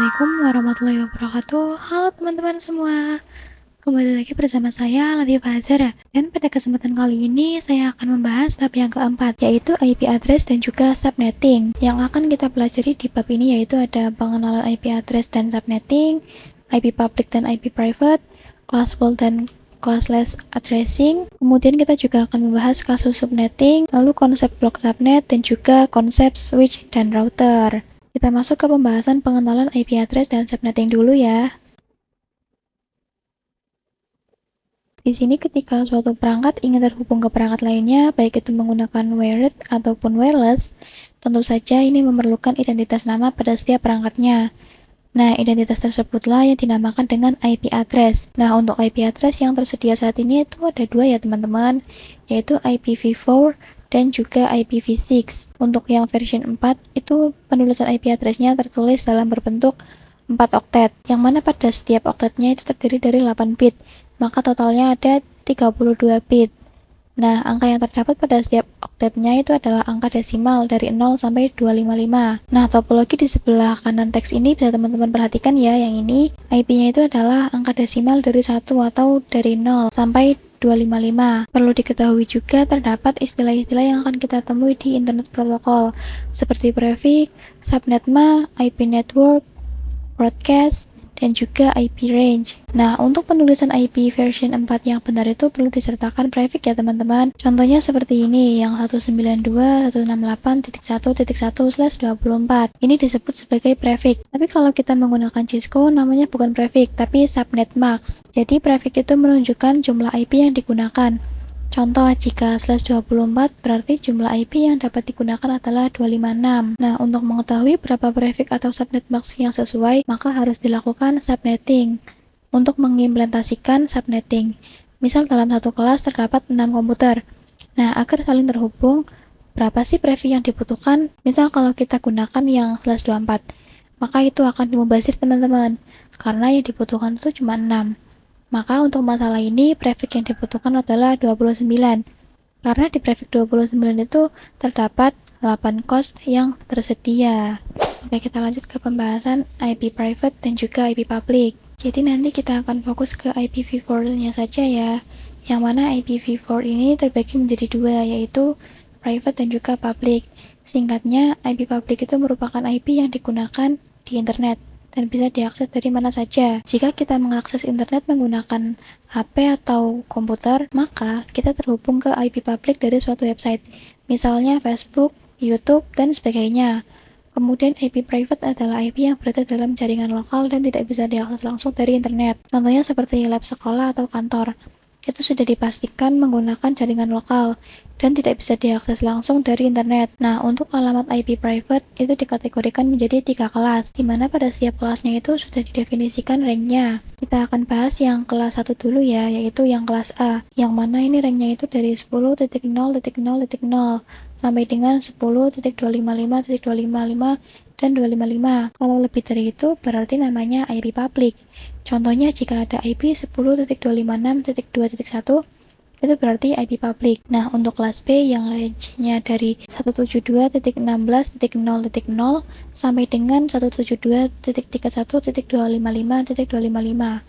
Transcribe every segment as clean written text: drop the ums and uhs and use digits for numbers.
Assalamualaikum warahmatullahi wabarakatuh. Halo teman-teman semua. Kembali lagi bersama saya Latifah Azhara. Dan pada kesempatan kali ini saya akan membahas bab yang keempat, yaitu IP address dan juga subnetting. Yang akan kita pelajari di bab ini yaitu ada pengenalan IP address dan subnetting, IP public dan IP private, classful dan classless addressing. Kemudian kita juga akan membahas kasus subnetting, lalu konsep block subnet dan juga konsep switch dan router. Kita masuk ke pembahasan pengenalan IP address dan subnetting dulu ya. Di sini ketika suatu perangkat ingin terhubung ke perangkat lainnya, baik itu menggunakan wired ataupun wireless, tentu saja ini memerlukan identitas nama pada setiap perangkatnya. Nah, identitas tersebutlah yang dinamakan dengan IP address. Nah, untuk IP address yang tersedia saat ini itu ada dua ya teman-teman, yaitu IPv4 dan juga IPv6. Untuk yang version 4 itu penulisan IP address-nya tertulis dalam berbentuk 4 oktet, yang mana pada setiap oktetnya itu terdiri dari 8 bit, maka totalnya ada 32 bit. Nah, angka yang terdapat pada setiap oktetnya itu adalah angka desimal dari 0 sampai 255. Nah, topologi di sebelah kanan teks ini bisa teman-teman perhatikan ya, yang ini IP-nya itu adalah angka desimal dari 1 atau dari 0 sampai 255. Perlu diketahui juga terdapat istilah-istilah yang akan kita temui di internet protokol, seperti prefix, subnetma, IP network, broadcast, dan juga IP range. Nah, untuk penulisan IP version 4 yang benar itu perlu disertakan prefix ya teman-teman. Contohnya seperti ini, yang 192.168.1.1/24. Ini disebut sebagai prefix. Tapi kalau kita menggunakan Cisco, namanya bukan prefix, tapi subnet max. Jadi prefix itu menunjukkan jumlah IP yang digunakan. Contoh, jika /24 berarti jumlah IP yang dapat digunakan adalah 256. Nah, untuk mengetahui berapa prefix atau subnet max yang sesuai, maka harus dilakukan subnetting. Untuk mengimplementasikan subnetting, misal dalam satu kelas terdapat 6 komputer. Nah, agar saling terhubung, berapa sih prefix yang dibutuhkan? Misal kalau kita gunakan yang /24, maka itu akan dimubazir teman-teman, karena yang dibutuhkan itu cuma 6. Maka untuk masalah ini, prefix yang dibutuhkan adalah 29. Karena di prefix 29 itu terdapat 8 host yang tersedia. Oke, kita lanjut ke pembahasan IP private dan juga IP public. Jadi nanti kita akan fokus ke IPv4-nya saja ya. Yang mana IPv4 ini terbagi menjadi dua, yaitu private dan juga public. Singkatnya, IP public itu merupakan IP yang digunakan di internet dan bisa diakses dari mana saja. Jika kita mengakses internet menggunakan HP atau komputer, maka kita terhubung ke IP public dari suatu website, misalnya Facebook, YouTube, dan sebagainya. Kemudian IP private adalah IP yang berada dalam jaringan lokal dan tidak bisa diakses langsung dari internet. Contohnya seperti lab sekolah atau kantor. Itu sudah dipastikan menggunakan jaringan lokal dan tidak bisa diakses langsung dari internet. Nah, untuk alamat IP private itu dikategorikan menjadi 3 kelas, di mana pada setiap kelasnya itu sudah didefinisikan rank-nya. Kita akan bahas yang kelas 1 dulu ya, yaitu yang kelas A, yang mana ini rank-nya itu dari 10.0.0.0 sampai dengan 10.255.255 dan 255. Kalau lebih dari itu berarti namanya IP public. Contohnya jika ada IP 10.256.2.1 itu berarti IP public. Nah, untuk kelas B yang range-nya dari 172.16.0.0 sampai dengan 172.31.255.255.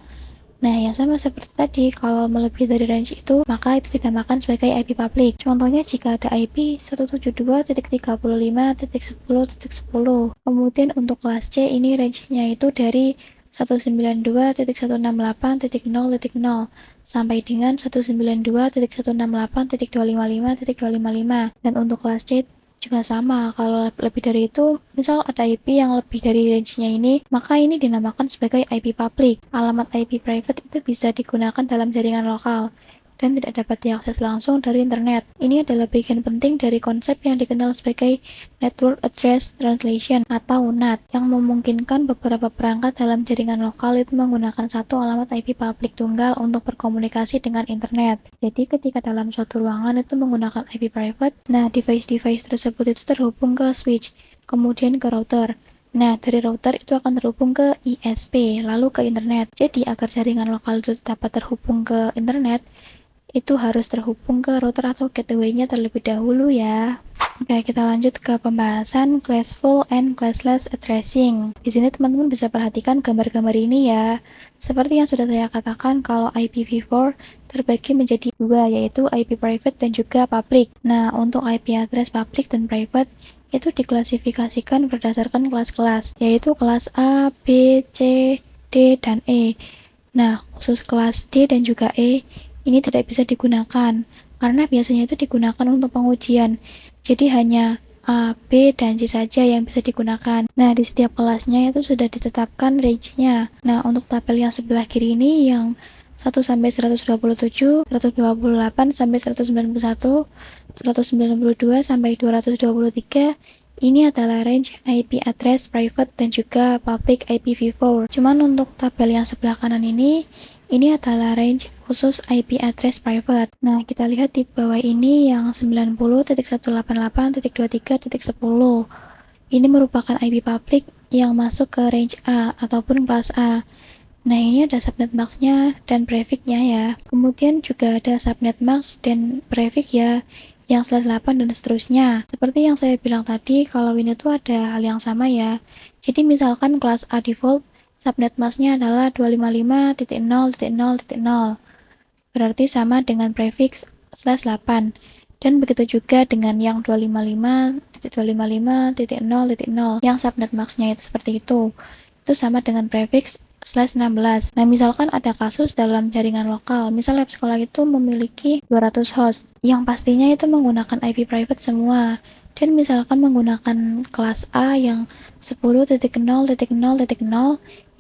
Nah, yang sama seperti tadi, kalau melebihi dari range itu, maka itu dinamakan sebagai IP public. Contohnya jika ada IP 172.35.10.10. Kemudian untuk kelas C ini range-nya itu dari 192.168.0.0 sampai dengan 192.168.255.255. Dan untuk kelas C juga sama, kalau lebih dari itu, misal ada IP yang lebih dari range-nya ini, maka ini dinamakan sebagai IP public. Alamat IP private itu bisa digunakan dalam jaringan lokal dan tidak dapat diakses langsung dari internet. Ini adalah bagian penting dari konsep yang dikenal sebagai Network Address Translation atau NAT, yang memungkinkan beberapa perangkat dalam jaringan lokal itu menggunakan satu alamat IP public tunggal untuk berkomunikasi dengan internet. Jadi ketika dalam suatu ruangan itu menggunakan IP private, nah device-device tersebut itu terhubung ke switch, kemudian ke router. Nah, dari router itu akan terhubung ke ISP, lalu ke internet. Jadi, agar jaringan lokal itu dapat terhubung ke internet, itu harus terhubung ke router atau gateway-nya terlebih dahulu ya. Oke, kita lanjut ke pembahasan classful and classless addressing. Di sini teman-teman bisa perhatikan gambar-gambar ini ya. Seperti yang sudah saya katakan, kalau IPv4 terbagi menjadi dua, yaitu IP private dan juga public. Nah, untuk IP address public dan private itu diklasifikasikan berdasarkan kelas-kelas, yaitu kelas A, B, C, D, dan E. Nah, khusus kelas D dan juga E ini tidak bisa digunakan karena biasanya itu digunakan untuk pengujian. Jadi hanya A, B, dan C saja yang bisa digunakan. Nah, di setiap kelasnya itu sudah ditetapkan range-nya. Nah, untuk tabel yang sebelah kiri ini yang 1 sampai 127, 128 sampai 191, 192 sampai 223, ini adalah range IP address private dan juga public IPv4. Cuman untuk tabel yang sebelah kanan ini adalah range khusus IP address private. Nah, kita lihat di bawah ini yang 90.188.23.10. Ini merupakan IP public yang masuk ke range A ataupun kelas A. Nah, ini ada subnet max-nya dan prefix-nya ya. Kemudian juga ada subnet max dan prefix ya, yang /8 dan seterusnya. Seperti yang saya bilang tadi, kalau ini tuh ada hal yang sama ya. Jadi misalkan kelas A default, subnet max-nya adalah 255.0.0.0. Berarti sama dengan prefix /8. Dan begitu juga dengan yang 255.255.0.0 yang subnet max-nya itu seperti itu. Itu sama dengan prefix /16. Nah, misalkan ada kasus dalam jaringan lokal, misal lab sekolah itu memiliki 200 host, yang pastinya itu menggunakan IP private semua, dan misalkan menggunakan kelas A yang 10.0.0.0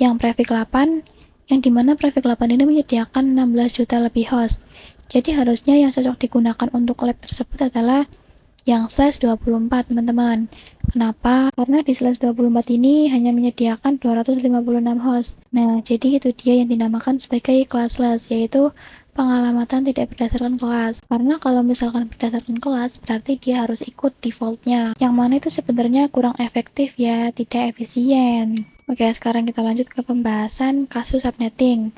yang prefix 8, yang dimana prefix 8 ini menyediakan 16 juta lebih host. Jadi harusnya yang cocok digunakan untuk lab tersebut adalah yang /24, teman-teman. Kenapa? Karena di /24 ini hanya menyediakan 256 host. Nah, jadi itu dia yang dinamakan sebagai classless, yaitu pengalamatan tidak berdasarkan kelas. Karena kalau misalkan berdasarkan kelas, berarti dia harus ikut defaultnya. Yang mana itu sebenarnya kurang efektif ya, tidak efisien. Oke, sekarang kita lanjut ke pembahasan kasus subnetting.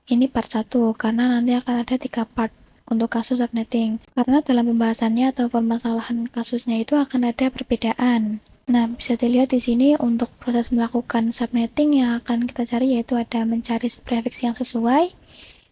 Ini part 1, karena nanti akan ada 3 part untuk kasus subnetting. Karena dalam pembahasannya atau permasalahan kasusnya itu akan ada perbedaan. Nah, bisa dilihat di sini untuk proses melakukan subnetting yang akan kita cari yaitu ada mencari prefix yang sesuai,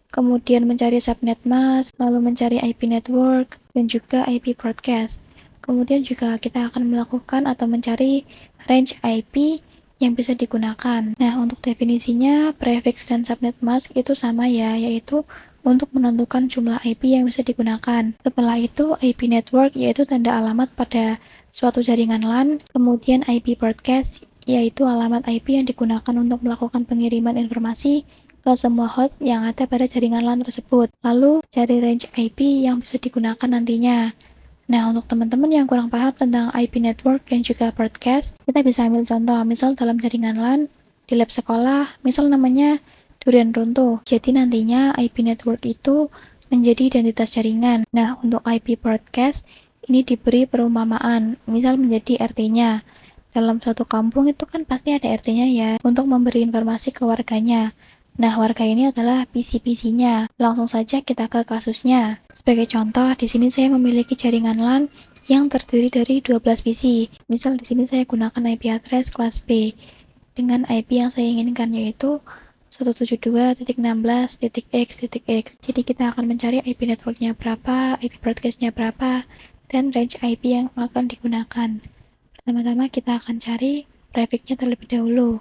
kemudian mencari subnet mask, lalu mencari IP network, dan juga IP broadcast. Kemudian juga kita akan melakukan atau mencari range IP yang bisa digunakan. Nah, untuk definisinya, prefix dan subnet mask itu sama ya, yaitu untuk menentukan jumlah IP yang bisa digunakan. Setelah itu, IP network yaitu tanda alamat pada suatu jaringan LAN, kemudian IP broadcast yaitu alamat IP yang digunakan untuk melakukan pengiriman informasi ke semua host yang ada pada jaringan LAN tersebut. Lalu, cari range IP yang bisa digunakan nantinya. Nah, untuk teman-teman yang kurang paham tentang IP network dan juga broadcast, kita bisa ambil contoh, misal dalam jaringan LAN, di lab sekolah, misal namanya durian runtuh. Jadi nantinya IP network itu menjadi identitas jaringan. Nah, untuk IP broadcast, ini diberi perumpamaan, misal menjadi RT-nya. Dalam suatu kampung itu kan pasti ada RT-nya ya, untuk memberi informasi ke warganya. Nah, warga ini adalah PC-PC-nya. Langsung saja kita ke kasusnya. Sebagai contoh, di sini saya memiliki jaringan LAN yang terdiri dari 12 PC. Misal di sini saya gunakan IP address kelas B dengan IP yang saya inginkan yaitu 172.16.x.x. Jadi kita akan mencari IP networknya berapa, IP broadcastnya berapa, dan range IP yang akan digunakan. Pertama-tama kita akan cari prefixnya terlebih dahulu.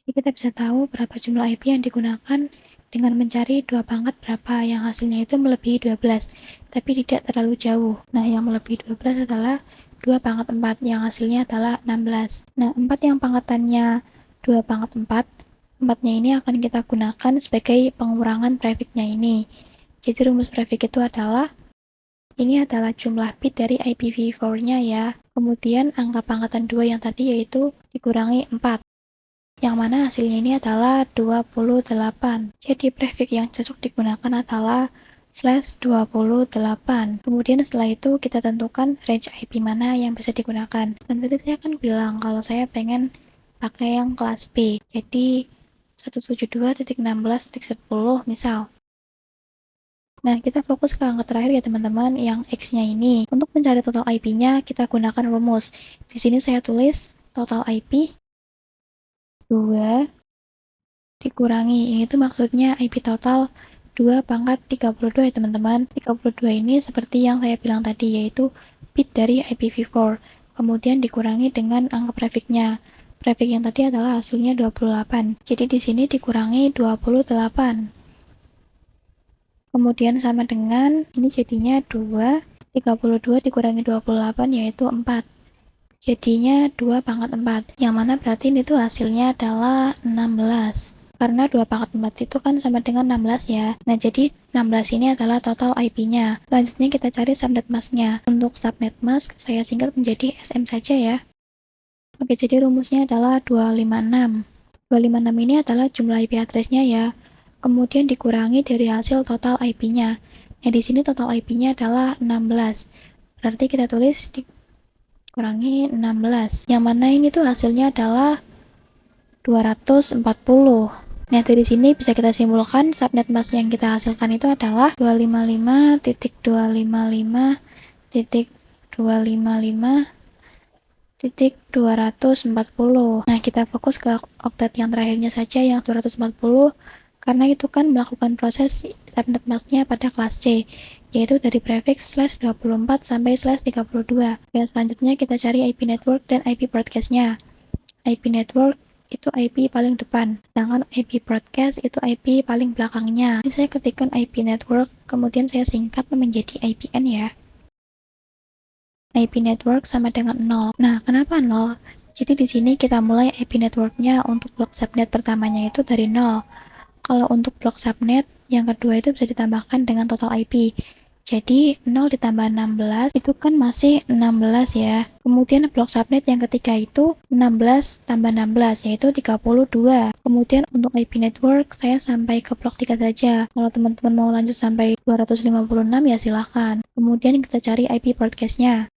Jadi kita bisa tahu berapa jumlah IP yang digunakan dengan mencari dua pangkat berapa yang hasilnya itu melebihi 12, tapi tidak terlalu jauh. Nah, yang melebihi 12 adalah 2 pangkat 4, yang hasilnya adalah 16. Nah, 4 yang pangkatannya 2 pangkat 4, 4-nya ini akan kita gunakan sebagai pengurangan prefixnya ini. Jadi rumus prefix itu adalah, ini adalah jumlah bit dari IPv4-nya ya. Kemudian angka pangkatan 2 yang tadi yaitu dikurangi 4. Yang mana hasilnya ini adalah 28. Jadi prefix yang cocok digunakan adalah /28. Kemudian setelah itu kita tentukan range IP mana yang bisa digunakan. Dan tadi saya akan bilang kalau saya pengen pakai yang kelas B. Jadi 172.16.10 misal. Nah, kita fokus ke angka terakhir ya teman-teman, yang X-nya ini. Untuk mencari total IP-nya, kita gunakan rumus. Di sini saya tulis total IP 2 dikurangi, ini tuh maksudnya IP total 2 pangkat 32 ya teman-teman. 32 ini seperti yang saya bilang tadi, yaitu bit dari IPv4. Kemudian dikurangi dengan angka prefix-nya. Prefix yang tadi adalah hasilnya 28. Jadi di sini dikurangi 28. Kemudian sama dengan, ini jadinya 2, 32 dikurangi 28 yaitu 4. Jadinya 2 pangkat 4, yang mana berarti ini tuh hasilnya adalah 16. Karena 2 pangkat 4 itu kan sama dengan 16 ya. Nah, jadi 16 ini adalah total IP-nya. Selanjutnya kita cari subnet mask-nya. Untuk subnet mask, saya singkat menjadi SM saja ya. Oke, jadi rumusnya adalah 256. 256 ini adalah jumlah IP address-nya ya. Kemudian dikurangi dari hasil total IP-nya. Nah, di sini total IP-nya adalah 16. Berarti kita tulis dikurangi 16. Yang mana ini tuh hasilnya adalah 240. Nah, dari sini bisa kita simpulkan subnet mask yang kita hasilkan itu adalah 255.255.255.240. Nah, kita fokus ke oktet yang terakhirnya saja, yang 240, karena itu kan melakukan proses subnet mask-nya pada kelas C, yaitu dari prefix /24 sampai /32. Dan selanjutnya kita cari IP network dan IP broadcast-nya. IP network itu IP paling depan, sedangkan IP broadcast itu IP paling belakangnya. Ini saya ketikkan IP network, kemudian saya singkat menjadi IPN ya. IP network sama dengan 0. Nah, kenapa 0? Jadi di sini kita mulai IP networknya untuk blok subnet pertamanya itu dari 0. Kalau untuk blok subnet yang kedua itu bisa ditambahkan dengan total IP. Jadi 0 ditambah 16 itu kan masih 16 ya. Kemudian blok subnet yang ketiga itu 16 tambah 16 yaitu 32. Kemudian untuk IP network saya sampai ke blok 3 saja. Kalau teman-teman mau lanjut sampai 256 ya silahkan. Kemudian kita cari IP broadcast-nya.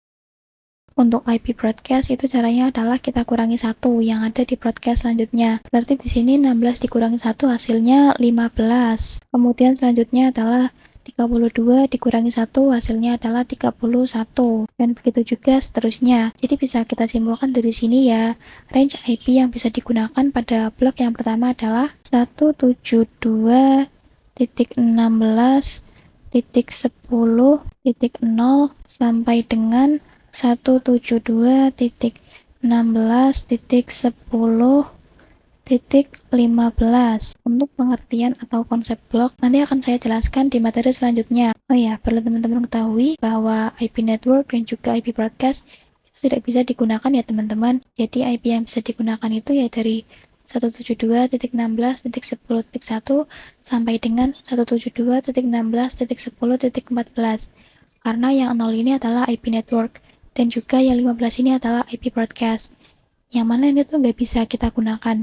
Untuk IP broadcast itu caranya adalah kita kurangi 1 yang ada di broadcast selanjutnya. Berarti di sini 16 dikurangi 1 hasilnya 15. Kemudian selanjutnya adalah 32 dikurangi 1 hasilnya adalah 31. Dan begitu juga seterusnya. Jadi bisa kita simpulkan dari sini ya, range IP yang bisa digunakan pada blok yang pertama adalah 172.16.10.0 sampai dengan 172.16.10.15. Untuk pengertian atau konsep blok nanti akan saya jelaskan di materi selanjutnya. Oh ya, perlu teman-teman ketahui bahwa IP network dan juga IP broadcast itu tidak bisa digunakan ya teman-teman. Jadi IP yang bisa digunakan itu ya dari 172.16.10.1 sampai dengan 172.16.10.14. Karena yang 0 ini adalah IP network dan juga yang 15 ini adalah IP broadcast, yang mana ini tuh nggak bisa kita gunakan.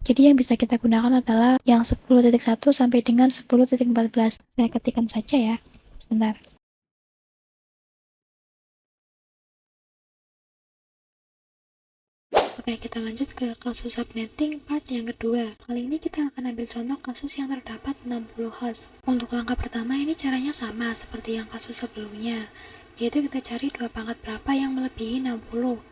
Jadi yang bisa kita gunakan adalah yang 10.1 sampai dengan 10.14. Saya ketikkan saja ya, sebentar. Oke, kita lanjut ke kasus subnetting part yang kedua. Kali ini kita akan ambil contoh kasus yang terdapat 60 host. Untuk langkah pertama ini caranya sama seperti yang kasus sebelumnya, yaitu kita cari dua pangkat berapa yang melebihi 60,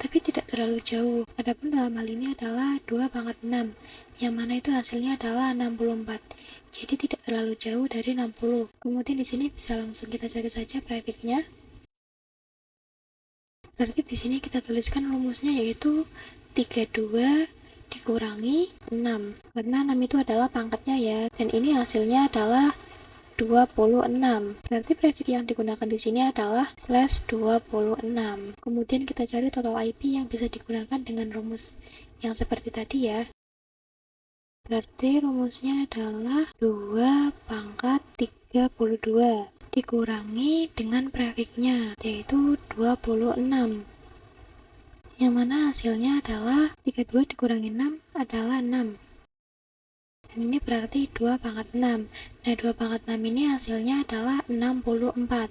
tapi tidak terlalu jauh. Adapun dalam hal ini adalah 2 pangkat 6, yang mana itu hasilnya adalah 64. Jadi tidak terlalu jauh dari 60. Kemudian di sini bisa langsung kita cari saja prefix-nya. Berarti di sini kita tuliskan rumusnya yaitu 32 dikurangi 6. Karena 6 itu adalah pangkatnya ya. Dan ini hasilnya adalah 26. Berarti prefix yang digunakan di sini adalah /26. Kemudian kita cari total IP yang bisa digunakan dengan rumus yang seperti tadi ya. Berarti rumusnya adalah 2 pangkat 32 dikurangi dengan prefixnya, yaitu 26. Yang mana hasilnya adalah 32 dikurangi 6 adalah 6. Dan ini berarti 2 pangkat 6. Nah, 2 pangkat 6 ini hasilnya adalah 64.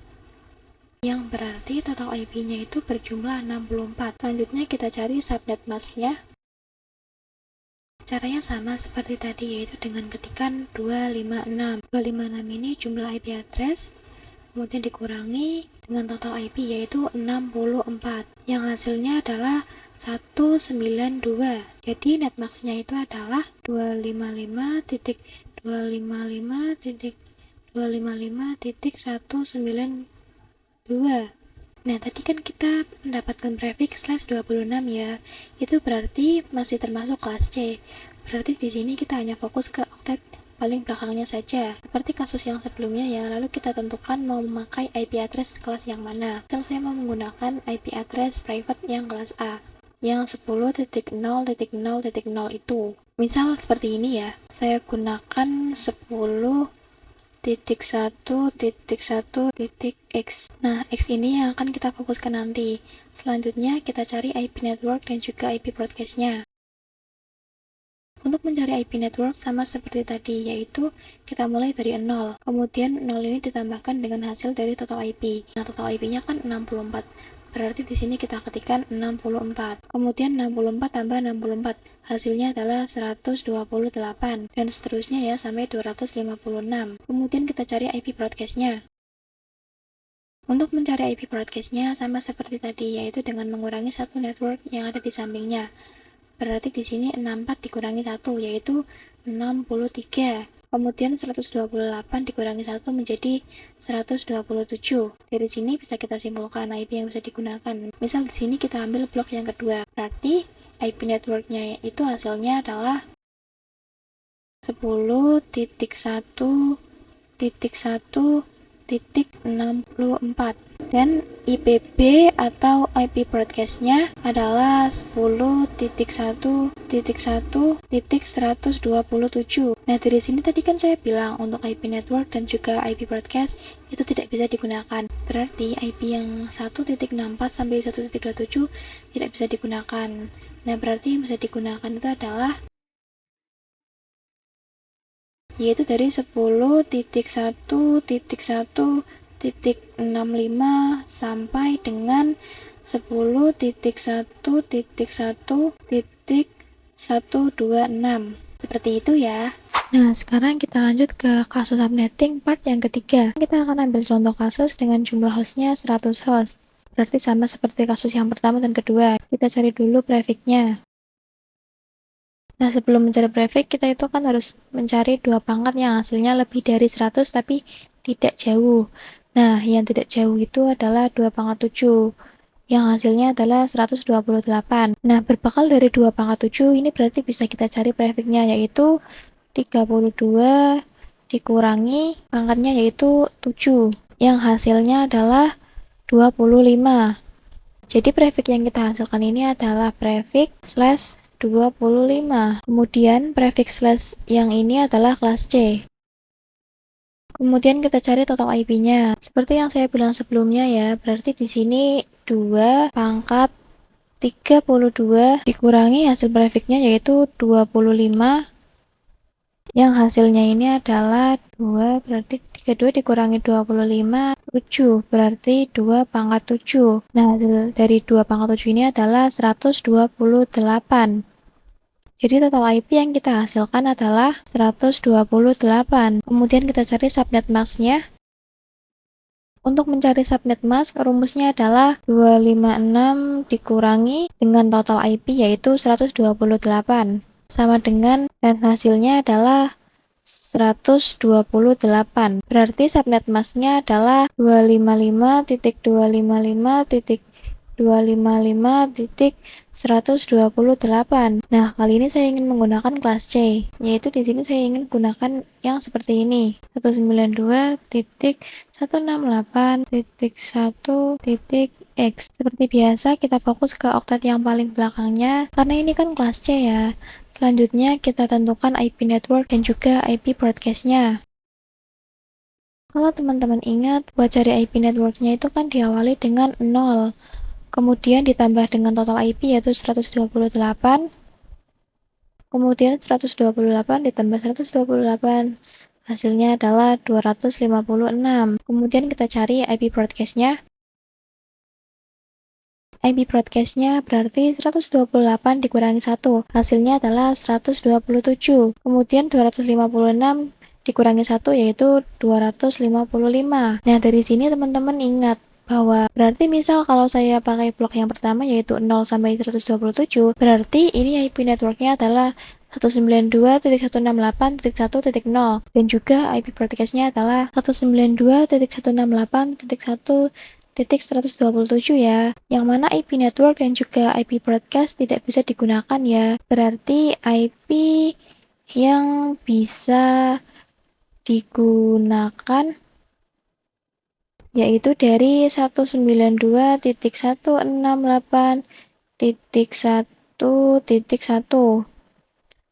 Yang berarti total IP-nya itu berjumlah 64. Selanjutnya kita cari subnet mask-nya. Caranya sama seperti tadi, yaitu dengan ketikan 256. 256 ini jumlah IP address, kemudian dikurangi dengan total IP yaitu 64, yang hasilnya adalah 192. Jadi netmax-nya itu adalah 255.255.192. Nah, tadi kan kita mendapatkan prefix slash 26 ya. Itu berarti masih termasuk kelas C. Berarti di sini kita hanya fokus ke oktet paling belakangnya saja. Seperti kasus yang sebelumnya ya, lalu kita tentukan mau memakai IP address kelas yang mana. Misal saya mau menggunakan IP address private yang kelas A, yang 10.0.0.0 itu. Misal seperti ini ya, saya gunakan 10.1.1.x. Nah, X ini yang akan kita fokuskan nanti. Selanjutnya, kita cari IP network dan juga IP broadcast-nya. Untuk mencari IP network sama seperti tadi, yaitu kita mulai dari 0. Kemudian 0 ini ditambahkan dengan hasil dari total IP. Nah, total IP-nya kan 64. Berarti di sini kita ketikkan 64. Kemudian 64 tambah 64. Hasilnya adalah 128. Dan seterusnya ya, sampai 256. Kemudian kita cari IP broadcast-nya. Untuk mencari IP broadcast-nya sama seperti tadi, yaitu dengan mengurangi satu network yang ada di sampingnya. Berarti di sini 64 dikurangi 1, yaitu 63. Kemudian 128 dikurangi 1 menjadi 127. Dari sini bisa kita simpulkan IP yang bisa digunakan. Misal di sini kita ambil blok yang kedua. Berarti IP networknya itu hasilnya adalah 10.1.1.64 dan IPB atau IP broadcast-nya adalah 10.1.1.127. Nah, dari sini tadi kan saya bilang untuk IP network dan juga IP broadcast itu tidak bisa digunakan. Berarti IP yang 1.64 sampai 1.27 tidak bisa digunakan. Nah, berarti yang bisa digunakan itu adalah yaitu dari 10.1.1.65 sampai dengan 10.1.1.126. Seperti itu ya. Nah, sekarang kita lanjut ke kasus subnetting part yang ketiga. Kita akan ambil contoh kasus dengan jumlah hostnya 100 host. Berarti sama seperti kasus yang pertama dan kedua. Kita cari dulu prefix-nya. Nah, sebelum mencari prefix, kita itu kan harus mencari dua pangkat yang hasilnya lebih dari 100 tapi tidak jauh. Nah, yang tidak jauh itu adalah 2/7, yang hasilnya adalah 128. Nah, berbekal dari 2/7, ini berarti bisa kita cari prefixnya, yaitu 32 dikurangi pangkatnya yaitu 7, yang hasilnya adalah 25. Jadi prefix yang kita hasilkan ini adalah prefix slash 25. Kemudian prefix slash yang ini adalah kelas C. Kemudian kita cari total IP-nya. Seperti yang saya bilang sebelumnya ya, berarti di sini 2 pangkat 32 dikurangi hasil prefixnya yaitu 25, yang hasilnya ini adalah 2, berarti 32 dikurangi 25, 7, berarti 2/7. Nah, hasil dari 2/7 ini adalah 128. Jadi total IP yang kita hasilkan adalah 128. Kemudian kita cari subnet mask-nya. Untuk mencari subnet mask, rumusnya adalah 256 dikurangi dengan total IP yaitu 128. Sama dengan dan hasilnya adalah 128. Berarti subnet mask-nya adalah 255.255.255.128. Nah, kali ini saya ingin menggunakan kelas C, yaitu di sini saya ingin gunakan yang seperti ini. 192.168.1.x. Seperti biasa, kita fokus ke oktet yang paling belakangnya, karena ini kan kelas C ya. Selanjutnya, kita tentukan IP network dan juga IP broadcast-nya. Kalau teman-teman ingat, buat cari IP network-nya itu kan diawali dengan 0. Kemudian ditambah dengan total IP yaitu 128. Kemudian 128 ditambah 128. Hasilnya adalah 256. Kemudian kita cari IP broadcast-nya. IP broadcast-nya berarti 128 dikurangi 1. Hasilnya adalah 127. Kemudian 256 dikurangi 1 yaitu 255. Nah, dari sini teman-teman ingat bahwa berarti misal kalau saya pakai blok yang pertama yaitu 0 sampai 127, berarti ini IP networknya adalah 192.168.1.0 dan juga IP broadcast-nya adalah 192.168.1.127 ya. Yang mana IP network dan juga IP broadcast tidak bisa digunakan ya. Berarti IP yang bisa digunakan yaitu dari 192.168.1.1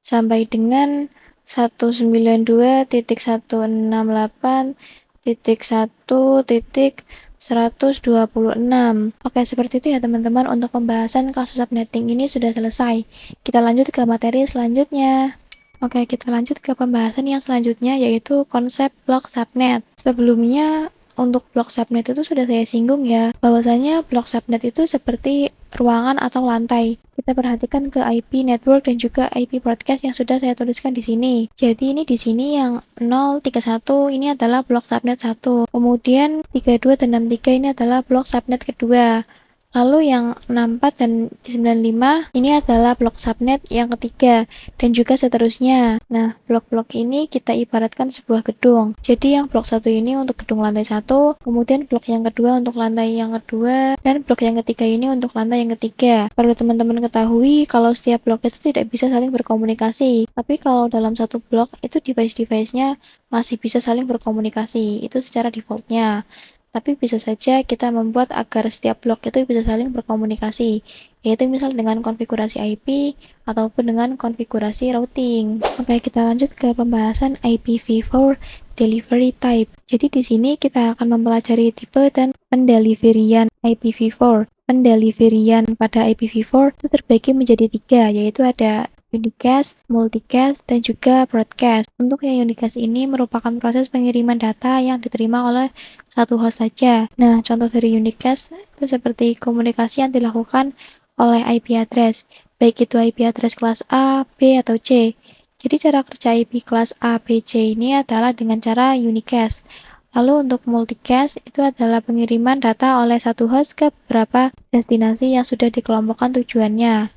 sampai dengan 192.168.1.126. Oke, seperti itu ya teman-teman, untuk pembahasan kasus subnetting ini sudah selesai. Kita lanjut ke materi selanjutnya. Oke, kita lanjut ke pembahasan yang selanjutnya yaitu konsep blok subnet. Sebelumnya untuk blok subnet itu sudah saya singgung ya, bahwasanya blok subnet itu seperti ruangan atau lantai. Kita perhatikan ke IP network dan juga IP broadcast yang sudah saya tuliskan di sini. Jadi ini di sini yang 031 ini adalah blok subnet 1. Kemudian 32 dan 63 ini adalah blok subnet kedua. Lalu yang 64 dan 95 ini adalah blok subnet yang ketiga dan juga seterusnya. Nah, blok-blok ini kita ibaratkan sebuah gedung. Jadi yang blok 1 ini untuk gedung lantai 1, kemudian blok yang kedua untuk lantai yang kedua, dan blok yang ketiga ini untuk lantai yang ketiga. Perlu teman-teman ketahui kalau setiap blok itu tidak bisa saling berkomunikasi. Tapi kalau dalam satu blok itu device-device-nya masih bisa saling berkomunikasi. Itu secara defaultnya. Tapi bisa saja kita membuat agar setiap blok itu bisa saling berkomunikasi, yaitu misal dengan konfigurasi IP ataupun dengan konfigurasi routing. Oke, kita lanjut ke pembahasan IPv4 delivery type. Jadi di sini kita akan mempelajari tipe dan pendeliverian IPv4. Pendeliverian pada IPv4 itu terbagi menjadi 3, yaitu ada unicast, multicast, dan juga broadcast. Untuk yang unicast ini merupakan proses pengiriman data yang diterima oleh satu host saja. Nah, contoh dari unicast itu seperti komunikasi yang dilakukan oleh IP address, baik itu IP address kelas A, B, atau C. Jadi cara kerja IP kelas A, B, C ini adalah dengan cara unicast. Lalu untuk multicast itu adalah pengiriman data oleh satu host ke beberapa destinasi yang sudah dikelompokkan tujuannya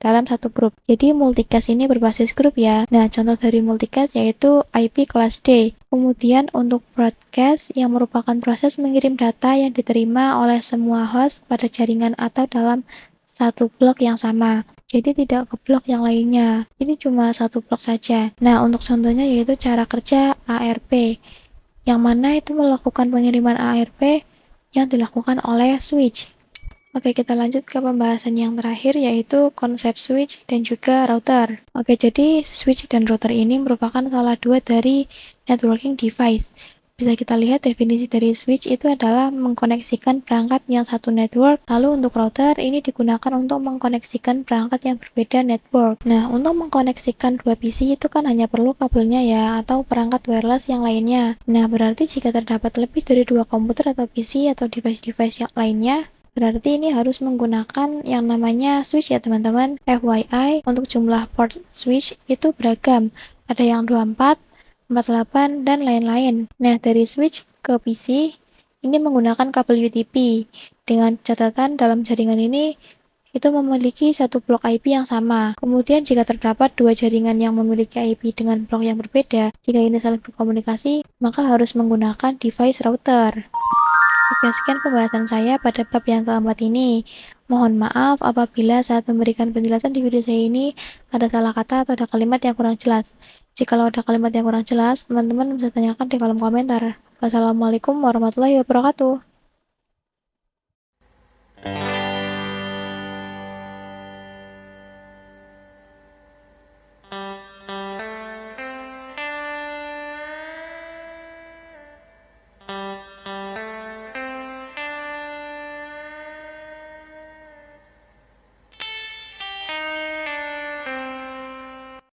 dalam satu grup. Jadi multicast ini berbasis grup ya. Nah, contoh dari multicast yaitu IP kelas D. Kemudian untuk broadcast yang merupakan proses mengirim data yang diterima oleh semua host pada jaringan atau dalam satu blok yang sama. Jadi tidak ke blok yang lainnya. Ini cuma satu blok saja. Nah, untuk contohnya yaitu cara kerja ARP. Yang mana itu melakukan pengiriman ARP yang dilakukan oleh switch. Oke, kita lanjut ke pembahasan yang terakhir yaitu konsep switch dan juga router. Oke, jadi switch dan router ini merupakan salah dua dari networking device. Bisa kita lihat definisi dari switch itu adalah mengkoneksikan perangkat yang satu network, lalu untuk router ini digunakan untuk mengkoneksikan perangkat yang berbeda network. Nah, untuk mengkoneksikan dua PC itu kan hanya perlu kabelnya ya, atau perangkat wireless yang lainnya. Nah, berarti jika terdapat lebih dari dua komputer atau PC atau device-device yang lainnya, berarti ini harus menggunakan yang namanya switch ya teman-teman. FYI, untuk jumlah port switch itu beragam. Ada yang 24, 48, dan lain-lain. Nah, dari switch ke PC, ini menggunakan kabel UTP. Dengan catatan dalam jaringan ini, itu memiliki satu blok IP yang sama. Kemudian jika terdapat dua jaringan yang memiliki IP dengan blok yang berbeda, jika ini saling berkomunikasi, maka harus menggunakan device router. Oke, sekian pembahasan saya pada bab yang keempat ini. Mohon maaf apabila saat memberikan penjelasan di video saya ini ada salah kata atau ada kalimat yang kurang jelas. Jikalau ada kalimat yang kurang jelas, teman-teman bisa tanyakan di kolom komentar. Wassalamualaikum warahmatullahi wabarakatuh.